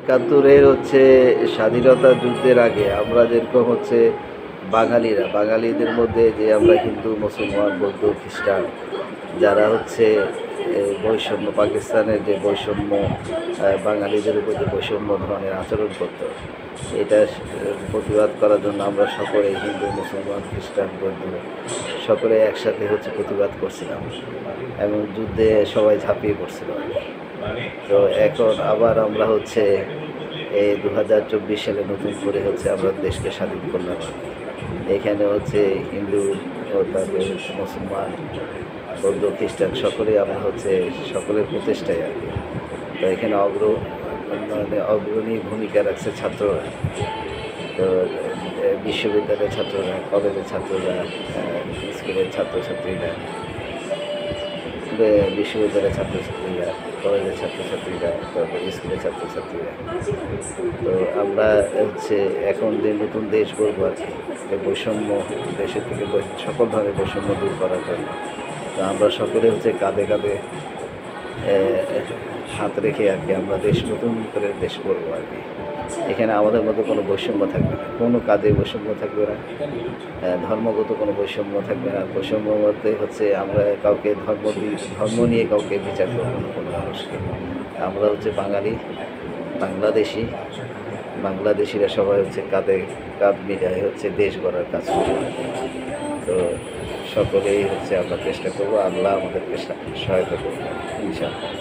একাত্তরের স্বাধীনতা যুদ্ধের আগে আমরা যেরকম বাঙালিদের মধ্যে যে আমরা হিন্দু, মুসলমান, বৌদ্ধ, খ্রিস্টান যারা বৈষম্য পাকিস্তানের যে বৈষম্য বাঙালিদের উপর যে বৈষম্য ধরনের আচরণ করত, এটা প্রতিবাদ করার জন্য আমরা সকলে হিন্দু, মুসলমান, খ্রিস্টান, বৌদ্ধ সকলে একসাথে প্রতিবাদ করছিলাম এবং যুদ্ধে সবাই ঝাঁপিয়ে পড়ছিল। তো এখন আবার আমরা এই 2024 সালে নতুন করে আমরা দেশকে স্বাধীন করলাম। এখানে হিন্দু ও তারপরে মুসলমান, বৌদ্ধ, খ্রিস্টান সকলেই আমরা সকলের প্রচেষ্টায় আর কি। তো এখানে অগ্রণী ভূমিকা রাখছে ছাত্ররা। তো বিশ্ববিদ্যালয়ের ছাত্ররা, কলেজের ছাত্ররা, স্কুলের ছাত্রছাত্রীরা, বিশ্ববিদ্যালয়ের ছাত্রছাত্রীরা, কলেজের ছাত্রছাত্রীরা, তারপরে স্কুলের ছাত্রছাত্রীরা। তো আমরা এখন যে নতুন দেশ গড়বো আর কি, বৈষম্য দেশের থেকে সকল ধরনের বৈষম্য দূর করার জন্য। তো আমরা সকলে কাঁধে কাঁধে হাত রেখে আর কি আমরা নতুন করে দেশ গড়বো আর কি। এখানে আমাদের মধ্যে কোনো বৈষম্য থাকবে না, কোনো কাজে বৈষম্য থাকবে না, ধর্মগত কোনো বৈষম্য থাকবে না। বৈষম্যর মধ্যে আমরা কাউকে ধর্ম নিয়ে কাউকে বিচার করবো না কোনো মানুষকে। আমরা বাঙালি, বাংলাদেশিরা সবাই কাঁধে কাঁধ মিলিয়ে দেশ গড়ার কাজ করবো। তো সকলেই আমরা চেষ্টা করবো, আল্লাহ আমাদেরকে সহায়তা করবো ইনশাআল্লাহ।